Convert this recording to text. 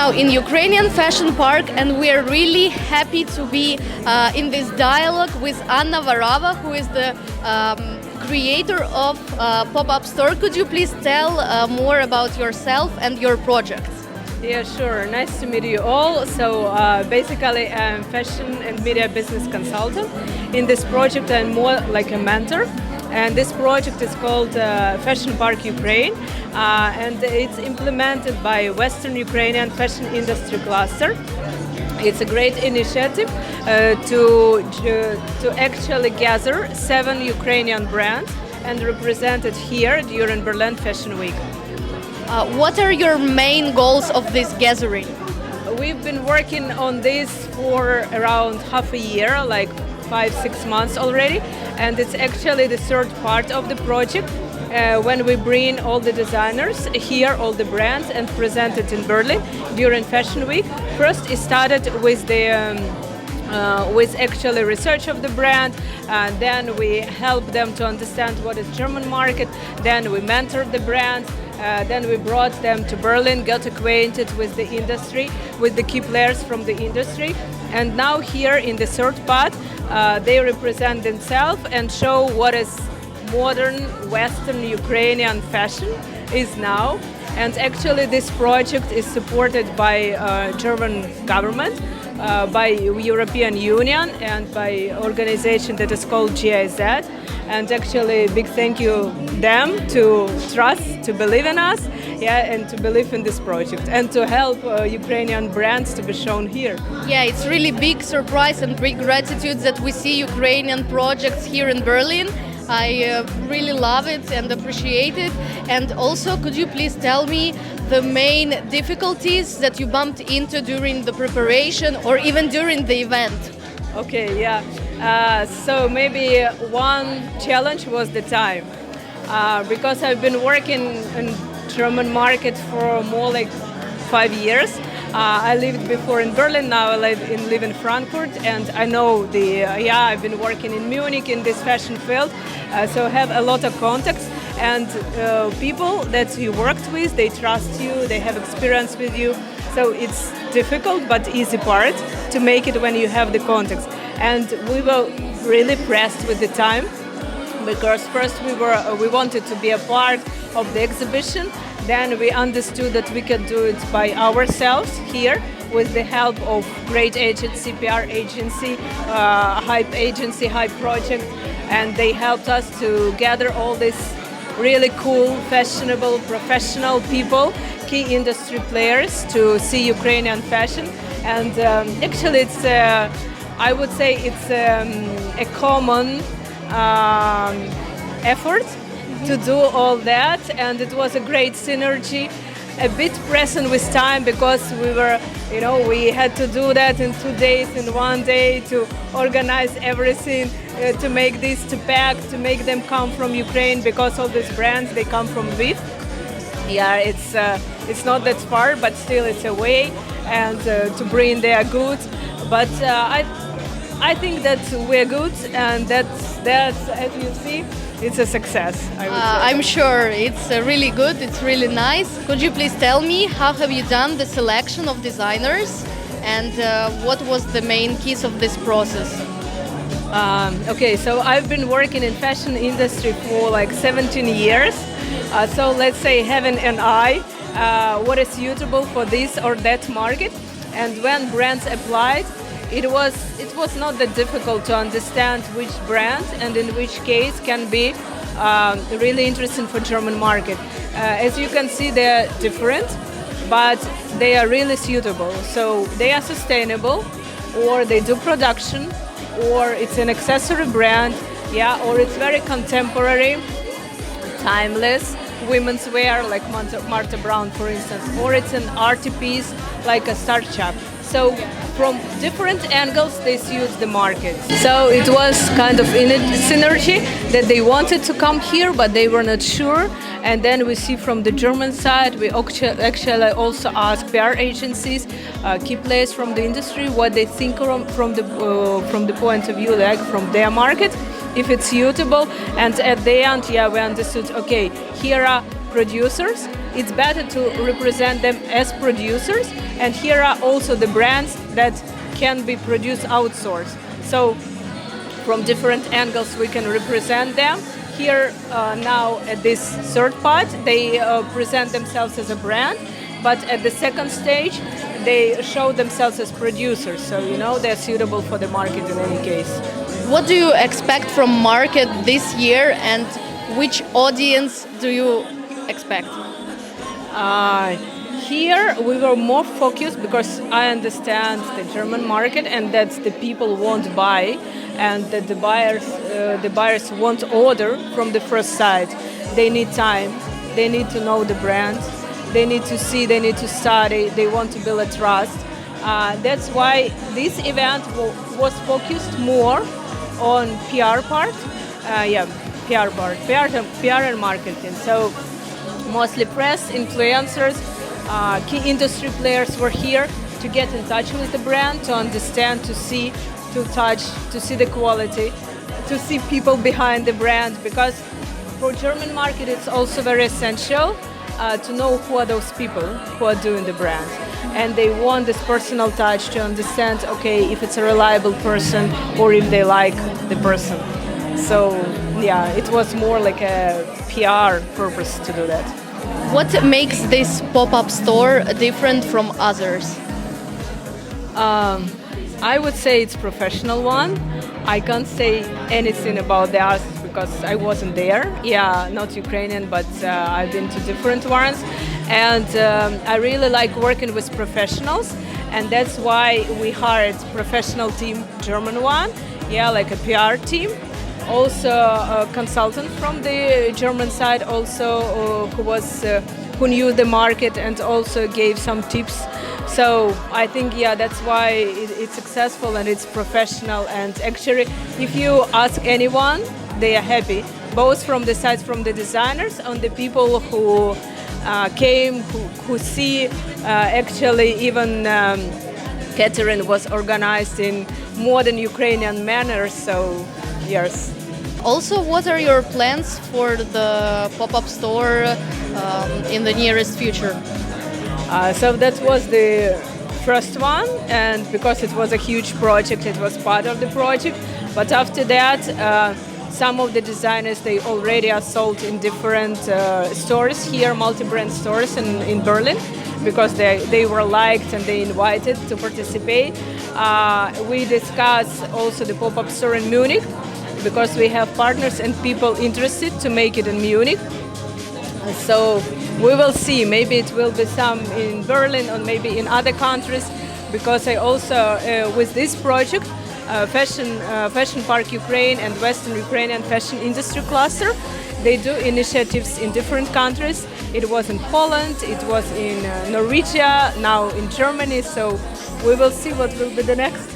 now in Ukrainian Fashion Park, and we are really happy to be in this dialogue with Anna Varava, who is the creator of pop-up store. Could you please tell more about yourself and your projects? Yeah, sure. Nice to meet you all. So basically, I'm fashion and media business consultant. In this project, I'm more like a mentor. And this project is called Fashion Park Ukraine, and it's implemented by Western Ukrainian Fashion Industry Cluster. It's a great initiative to actually gather 7 Ukrainian brands and represent it here during Berlin Fashion Week. What are your main goals of this gathering? We've been working on this for around half a year, like 5-6 months already, and it's actually the third part of the project when we bring all the designers here, all the brands, and present it in Berlin during Fashion Week. First, it started with the with actually research of the brand, and then we help them to understand what is German market. Then we mentored the brands. Then we brought them to Berlin, got acquainted with the industry, with the key players from the industry. And now here in the third part, they represent themselves and show what is modern Western Ukrainian fashion is now. And actually this project is supported by German government, by European Union, and by organization that is called GIZ. And actually big thank you them to trust, to believe in us, and to believe in this project and to help Ukrainian brands to be shown here. Yeah, it's really big surprise and big gratitude that we see Ukrainian projects here in Berlin. I really love it and appreciate it. And also, could you please tell me the main difficulties that you bumped into during the preparation or even during the event? Okay, yeah. So maybe one challenge was the time, because I've been working in German market for more like 5 years. I lived before in Berlin, now I live in Frankfurt, and I know I've been working in Munich in this fashion field, so I have a lot of contacts, and people that you worked with, they trust you, they have experience with you, so it's difficult but easy part to make it when you have the contacts. And we were really pressed with the time, because first we wanted to be a part of the exhibition. Then we understood that we could do it by ourselves here with the help of great agency, PR agency, hype project, and they helped us to gather all these really cool, fashionable, professional people, key industry players to see Ukrainian fashion. And actually it's I would say it's a common effort to do all that, and it was a great synergy. A bit pressing with time because we had to do that in 2 days, in 1 day, to organize everything, to make this, to pack, to make them come from Ukraine, because all these brands, they come from Lviv. Yeah, it's not that far, but still it's a way, and to bring their goods. But I think that we're good, and that's as you see, it's a success. I would say. I'm sure it's really good. It's really nice. Could you please tell me how have you done the selection of designers, and what was the main keys of this process? Okay, so I've been working in fashion industry for like 17 years. So let's say having an eye, what is suitable for this or that market, and when brands applied, it was not that difficult to understand which brand and in which case can be really interesting for German market. As you can see, they're different, but they are really suitable. So they are sustainable, or they do production, or it's an accessory brand, or it's very contemporary, timeless women's wear, like Martha Brown, for instance, or it's an arty piece, like a startup. So from different angles, they suit the market. So it was kind of in a synergy that they wanted to come here, but they were not sure. And then we see from the German side, we actually also ask PR agencies, key players from the industry, what they think from the point of view, like from their market. if it's suitable. And at the end, yeah, we understood, okay, here are producers. It's better to represent them as producers. And here are also the brands that can be produced outsourced. So from different angles, we can represent them. Here now at this third part, they present themselves as a brand, but at the second stage, they show themselves as producers. So, you know, they're suitable for the market in any case. What do you expect from market this year, and which audience do you expect? Here we were more focused because I understand the German market and that the people won't buy, and that the buyers won't order from the first sight. They need time. They need to know the brand. They need to see. They need to study. They want to build a trust. That's why this event was focused more on PR part. PR part, PR and marketing. So mostly press, influencers, key industry players were here to get in touch with the brand, to understand, to see, to touch, to see the quality, to see people behind the brand. Because for German market, it's also very essential to know who are those people who are doing the brand. And they want this personal touch to understand, okay, if it's a reliable person or if they like the person. So yeah, it was more like a PR purpose to do that. What makes this pop-up store different from others? I would say it's a professional one. I can't say anything about the others because I wasn't there. Yeah, not Ukrainian, but I've been to different ones. And I really like working with professionals, and that's why we hired professional team, German one, yeah, like a PR team. Also a consultant from the German side, also who knew the market and also gave some tips. So I think, yeah, that's why it's successful and it's professional. And actually, if you ask anyone, they are happy, both from the sides from the designers and the people who came, who see. Actually, even catering was organized in modern Ukrainian manner. So yes. Also, what are your plans for the pop-up store in the nearest future? So that was the first one, and because it was a huge project, it was part of the project. But after that, some of the designers, they already are sold in different stores here, multi-brand stores in Berlin, because they were liked and they invited to participate. We discussed also the pop-up store in Munich, because we have partners and people interested to make it in Munich. So we will see. Maybe it will be some in Berlin or maybe in other countries, because I also, with this project, Fashion Park Ukraine and Western Ukrainian Fashion Industry Cluster, they do initiatives in different countries. It was in Poland, it was in Norwegia, now in Germany. So we will see what will be the next.